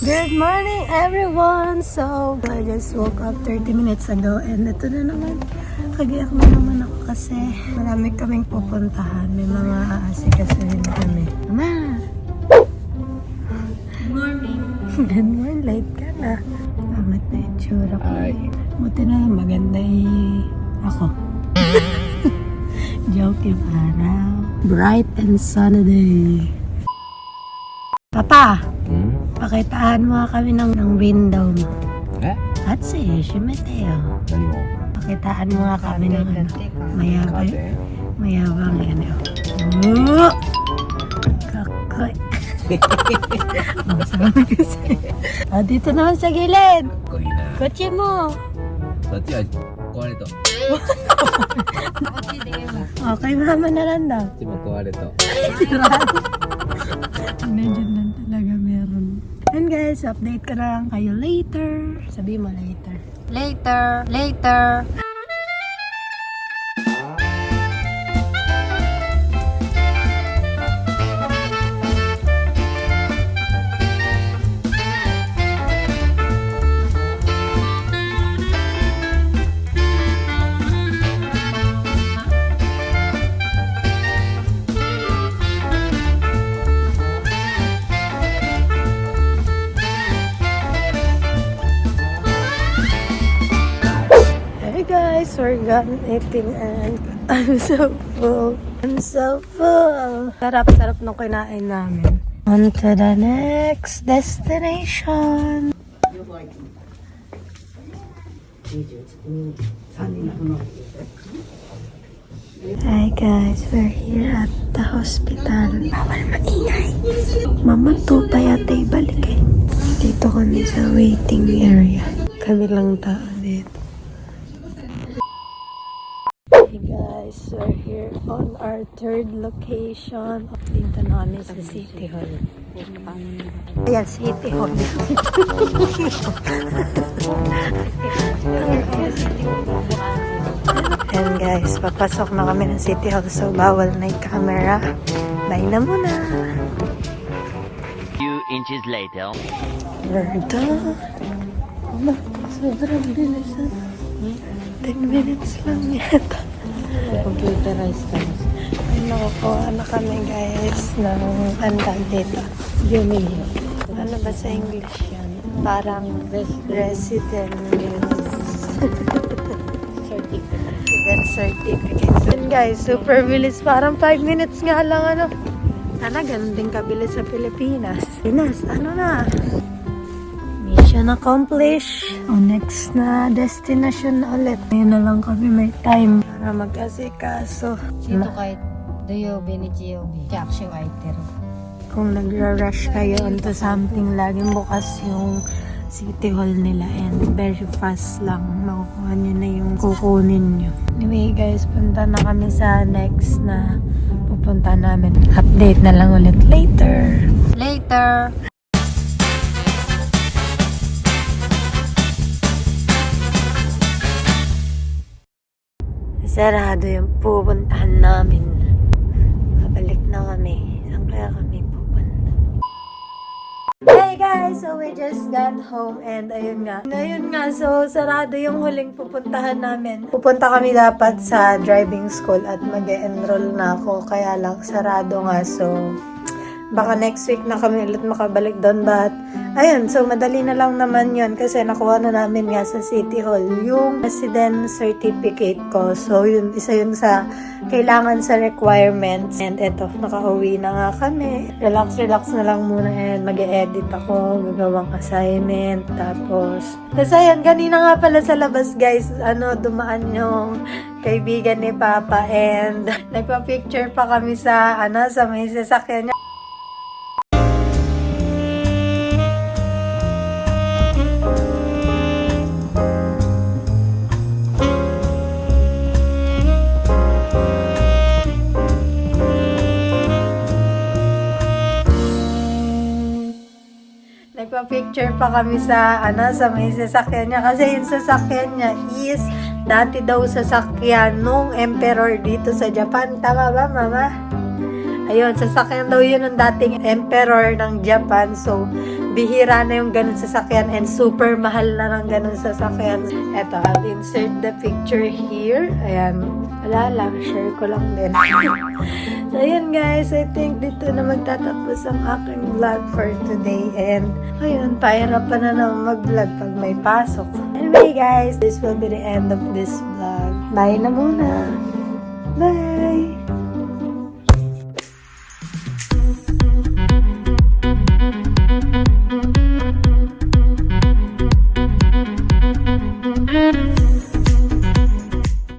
Good morning everyone! So, I just woke up 30 minutes ago and ito na naman. Kagiyak na naman ako kasi marami kaming pupuntahan. May mga aasikasuhin kami. Mama! Good morning. Good morning, late ka na. Pangit na yung tsura ko. Buti na lang maganda ako. Joke yung araw. Bright and sunny day. Papa! Pakitaan mo kami ng window mo. Eh? Atsi, Mateo. Nani mo? Pakitaan mo nga kami ng mayabang. Kate? Mayabang yan. Oh! Kakoy. Masama kasi. Dito naman sa gilid. Kotse mo. そっちは壊れた。Okay, mama na lang daw. こっちも壊れた。 Medyo lang talaga meron. And guys, update ka na lang kayo later. Sabi mo later. Later. Hey guys, we're done eating and I'm so full. Sarap nung kinain namin. On to the next destination. Hi guys, we're here at the hospital. Bawal maingay. Mama to pa yata ibalik eh. Dito kami sa waiting area. Kami lang tao dito. Hey guys, we're here on our third location. Dito na kami sa City Hall. Ayan, City Hall. And guys, papasok na kami ng City Hall. So, bawal na yung camera. Bye na muna. Few inches later. We're done. Sobrang bilis. 10 minutes lang yata. Computerized ka na. Ay, nakukuha na kami guys ng andal dito. Yumi. Ano ba sa English yan? Parang resident certificate. Yun guys, super bilis. Parang 5 minutes nga lang ano. Sana ganun din kabilis sa Pilipinas. Pinas, ano na? Mission accomplished. Next na destination na ulit. Ngayon na lang kami may time para mag-asikaso. Sito kahit doyobe ni Chiyobe. Action aiter. Kung nagra-rush kayo onto something, laging bukas yung City Hall nila and very fast lang makukuha nyo na yung kukunin nyo. Anyway guys, punta na kami sa next na pupunta namin. Update na lang ulit later. Sarado yung pupuntahan namin. Babalik na kami. Saan kaya kami pupunta? Hey guys! So we just got home and ayun nga. So sarado yung huling pupuntahan namin. Pupunta kami dapat sa driving school at mag-e-enroll na ako. Kaya lang sarado nga. So baka next week na kami ulit makabalik doon. But ayun, so madali na lang naman yun kasi nakuha na namin nga sa City Hall yung resident certificate ko. So yun, isa yun sa kailangan sa requirements. And eto, nakauwi na nga kami. Relax na lang muna and mag-e-edit ako, gagawang assignment. Tapos ayun, kanina nga pala sa labas guys, dumaan yung kaibigan ni Papa and nagpa-picture pa kami sa may sasakyan niya. Nagpa-picture pa kami sa may sasakyan niya kasi yung sasakyan niya is dati daw sasakyan nung emperor dito sa Japan. Tama ba, Mama? Ayun, sasakyan daw yun ng dating emperor ng Japan. So, bihira na yung ganun sasakyan and super mahal na ng ganun sasakyan. Eto, I'll insert the picture here. Ayan, wala lang, share ko lang din. So, ayun guys, I think dito na magtatapos ang aking vlog for today. And, ayun, pahirapan na naman mag-vlog pag may pasok. Anyway guys, this will be the end of this vlog. Bye na muna. Bye!